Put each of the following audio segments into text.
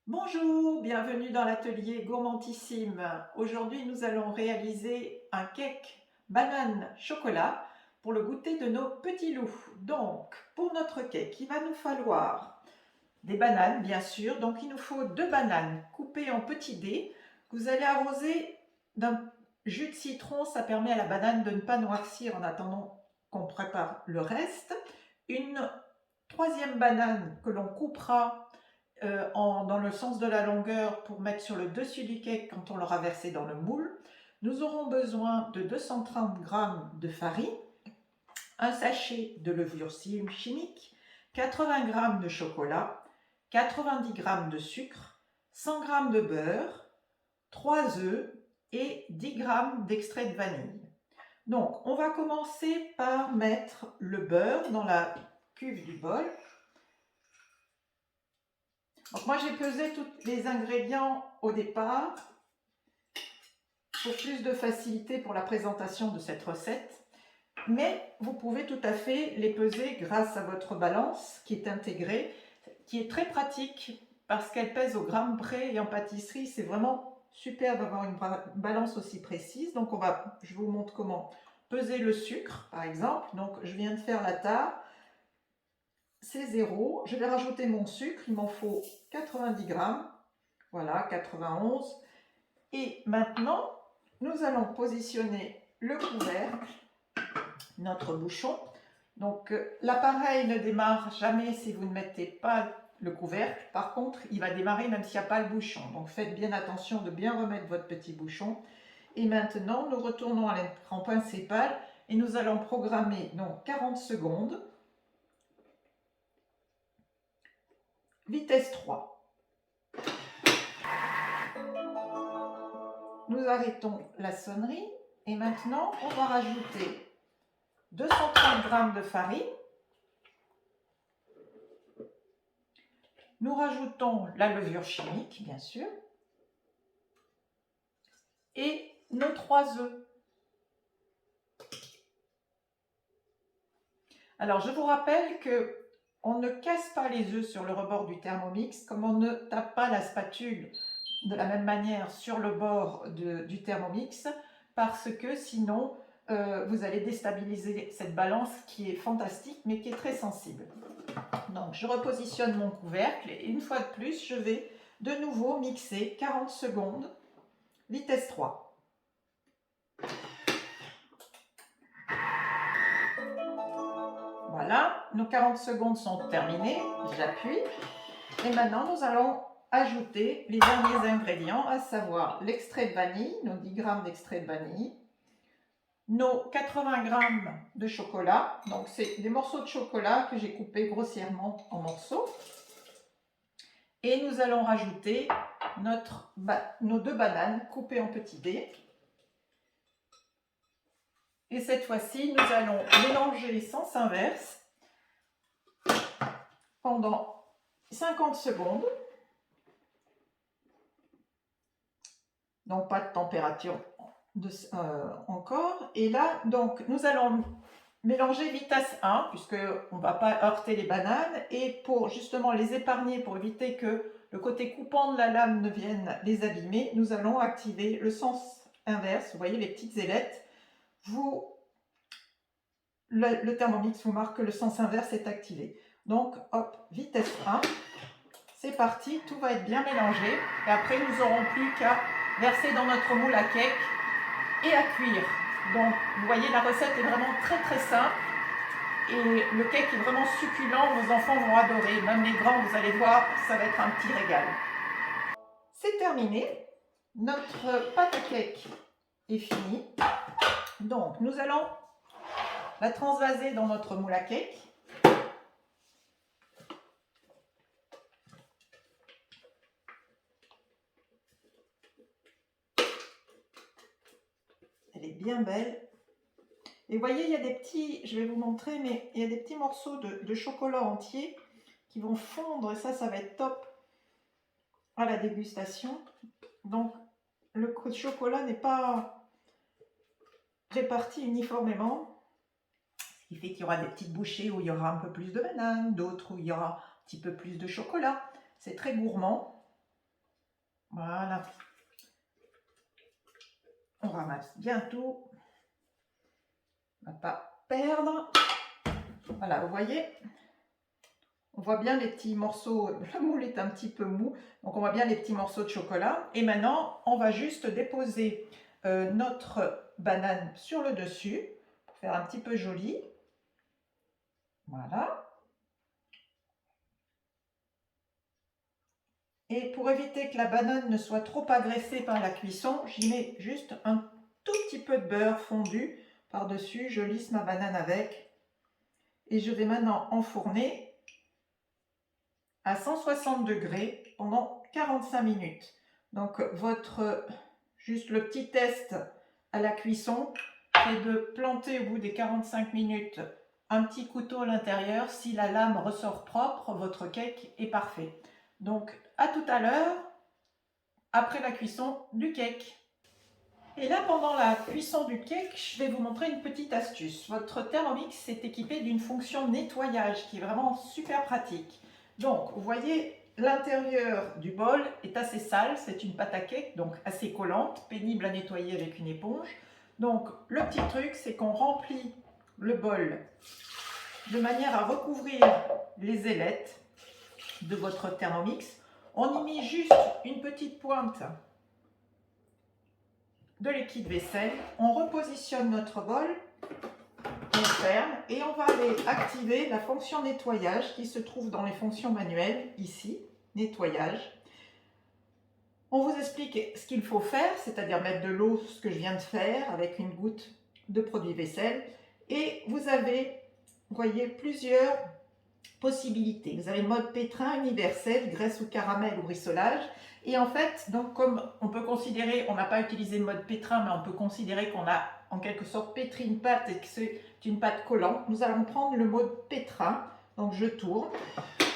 Bonjour, bienvenue dans l'atelier Gourmandissime. Aujourd'hui, nous allons réaliser un cake banane chocolat pour le goûter de nos petits loups. Donc, pour notre cake, il va nous falloir des bananes, bien sûr. Donc, il nous faut 2 bananes coupées en petits dés. Vous allez arroser d'un jus de citron. Ça permet à la banane de ne pas noircir en attendant qu'on prépare le reste. Une troisième banane que l'on coupera dans le sens de la longueur pour mettre sur le dessus du cake quand on l'aura versé dans le moule. Nous aurons besoin de 230 g de farine, un sachet de levure chimique, 80 g de chocolat, 90 g de sucre, 100 g de beurre, 3 œufs et 10 g d'extrait de vanille. Donc, on va commencer par mettre le beurre dans la cuve du bol. Donc moi, j'ai pesé tous les ingrédients au départ pour plus de facilité pour la présentation de cette recette. Mais vous pouvez tout à fait les peser grâce à votre balance qui est intégrée, qui est très pratique parce qu'elle pèse au gramme près et en pâtisserie, c'est vraiment super d'avoir une balance aussi précise. Donc je vous montre comment peser le sucre par exemple. Donc je viens de faire la tare. C'est 0. Je vais rajouter mon sucre, il m'en faut 90 g. Voilà, 91. Et maintenant, nous allons positionner le couvercle, notre bouchon. Donc, l'appareil ne démarre jamais si vous ne mettez pas le couvercle. Par contre, il va démarrer même s'il n'y a pas le bouchon. Donc, faites bien attention de bien remettre votre petit bouchon. Et maintenant, nous retournons à l'écran principal et nous allons programmer donc 40 secondes. Vitesse 3. Nous arrêtons la sonnerie et maintenant on va rajouter 230 g de farine. Nous rajoutons la levure chimique, bien sûr, et nos 3 œufs. Alors je vous rappelle que on ne casse pas les œufs sur le rebord du Thermomix, comme on ne tape pas la spatule de la même manière sur le bord du Thermomix, parce que sinon vous allez déstabiliser cette balance qui est fantastique mais qui est très sensible. Donc je repositionne mon couvercle et une fois de plus je vais de nouveau mixer 40 secondes, vitesse 3. Voilà, nos 40 secondes sont terminées, j'appuie. Et maintenant, nous allons ajouter les derniers ingrédients, à savoir l'extrait de vanille, nos 10 g d'extrait de vanille, nos 80 g de chocolat, donc c'est des morceaux de chocolat que j'ai coupés grossièrement en morceaux. Et nous allons rajouter nos 2 bananes coupées en petits dés. Et cette fois-ci, nous allons mélanger sens inverse pendant 50 secondes. Donc pas de température encore. Et là, donc, nous allons mélanger vitesse 1, puisqu'on ne va pas heurter les bananes. Et pour justement les épargner, pour éviter que le côté coupant de la lame ne vienne les abîmer, nous allons activer le sens inverse. Vous voyez les petites ailettes. Le Thermomix vous marque que le sens inverse est activé. Donc, hop, vitesse 1. C'est parti, tout va être bien mélangé. Et après, nous n'aurons plus qu'à verser dans notre moule à cake et à cuire. Donc, vous voyez, la recette est vraiment très très simple. Et le cake est vraiment succulent, vos enfants vont adorer. Même les grands, vous allez voir, ça va être un petit régal. C'est terminé. Notre pâte à cake est finie. Donc, nous allons la transvaser dans notre moule à cake. Elle est bien belle. Et vous voyez, il y a des petits, je vais vous montrer, mais il y a des petits morceaux de chocolat entier qui vont fondre et ça va être top à la dégustation. Donc, le chocolat n'est pas réparti uniformément, ce qui fait qu'il y aura des petites bouchées où il y aura un peu plus de banane, d'autres où il y aura un petit peu plus de chocolat. C'est très gourmand. Voilà. On ramasse bien tout. On ne va pas perdre. Voilà, vous voyez, on voit bien les petits morceaux, le moule est un petit peu mou, donc on voit bien les petits morceaux de chocolat. Et maintenant, on va juste déposer notre banane sur le dessus, pour faire un petit peu joli. Voilà. Et pour éviter que la banane ne soit trop agressée par la cuisson, j'y mets juste un tout petit peu de beurre fondu par-dessus. Je lisse ma banane avec. Et je vais maintenant enfourner à 160 degrés pendant 45 minutes. Donc juste le petit test à la cuisson, c'est de planter au bout des 45 minutes un petit couteau à l'intérieur. Si la lame ressort propre, votre cake est parfait. Donc à tout à l'heure, après la cuisson du cake. Et là, pendant la cuisson du cake, je vais vous montrer une petite astuce. Votre Thermomix est équipé d'une fonction nettoyage qui est vraiment super pratique. Donc, vous voyez, l'intérieur du bol est assez sale, c'est une pâte à cake, donc assez collante, pénible à nettoyer avec une éponge. Donc, le petit truc, c'est qu'on remplit le bol de manière à recouvrir les ailettes de votre Thermomix. On y met juste une petite pointe de liquide vaisselle, on repositionne notre bol, on ferme et on va aller activer la fonction nettoyage qui se trouve dans les fonctions manuelles, ici, nettoyage. On vous explique ce qu'il faut faire, c'est-à-dire mettre de l'eau, ce que je viens de faire, avec une goutte de produit vaisselle. Et vous avez, vous voyez, plusieurs possibilités. Vous avez le mode pétrin universel, graisse ou caramel ou rissolage. Et en fait, donc comme on peut considérer, on n'a pas utilisé le mode pétrin, mais on peut considérer qu'on a en quelque sorte pétri une pâte et que c'est une pâte collante, nous allons prendre le mode pétrin. Donc je tourne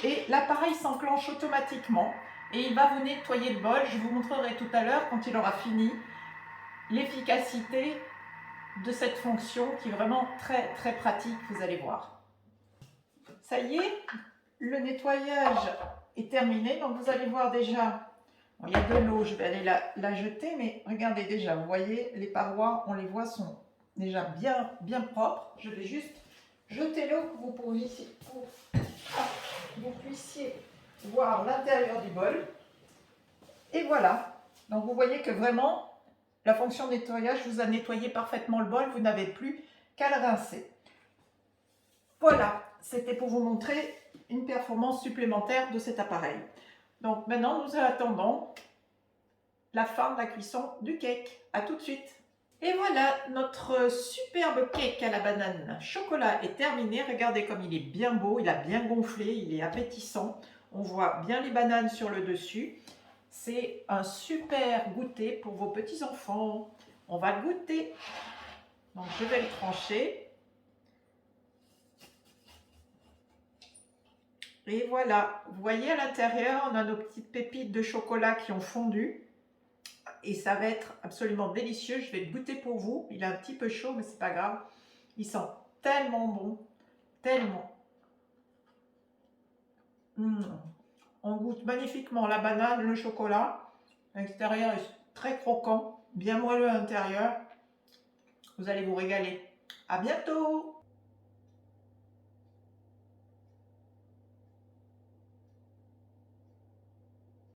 et l'appareil s'enclenche automatiquement et il va vous nettoyer le bol. Je vous montrerai tout à l'heure, quand il aura fini, l'efficacité de cette fonction qui est vraiment très très pratique, vous allez voir. Ça y est, le nettoyage est terminé, donc vous allez voir déjà, bon, il y a de l'eau, je vais aller la jeter, mais regardez déjà, vous voyez, les parois, on les voit, sont déjà bien propres. Je vais juste jeter l'eau pour que vous puissiez voir l'intérieur du bol. Et voilà, donc vous voyez que vraiment, la fonction nettoyage vous a nettoyé parfaitement le bol, vous n'avez plus qu'à le rincer. Voilà, c'était pour vous montrer une performance supplémentaire de cet appareil. Donc maintenant, nous attendons la fin de la cuisson du cake. À tout de suite. Et voilà, notre superbe cake à la banane chocolat est terminé. Regardez comme il est bien beau, il a bien gonflé, il est appétissant. On voit bien les bananes sur le dessus. C'est un super goûter pour vos petits-enfants. On va le goûter. Donc je vais le trancher. Et voilà, vous voyez à l'intérieur, on a nos petites pépites de chocolat qui ont fondu. Et ça va être absolument délicieux. Je vais le goûter pour vous. Il est un petit peu chaud, mais c'est pas grave. Il sent tellement bon, tellement. On goûte magnifiquement la banane, le chocolat. L'extérieur est très croquant, bien moelleux à l'intérieur. Vous allez vous régaler. À bientôt!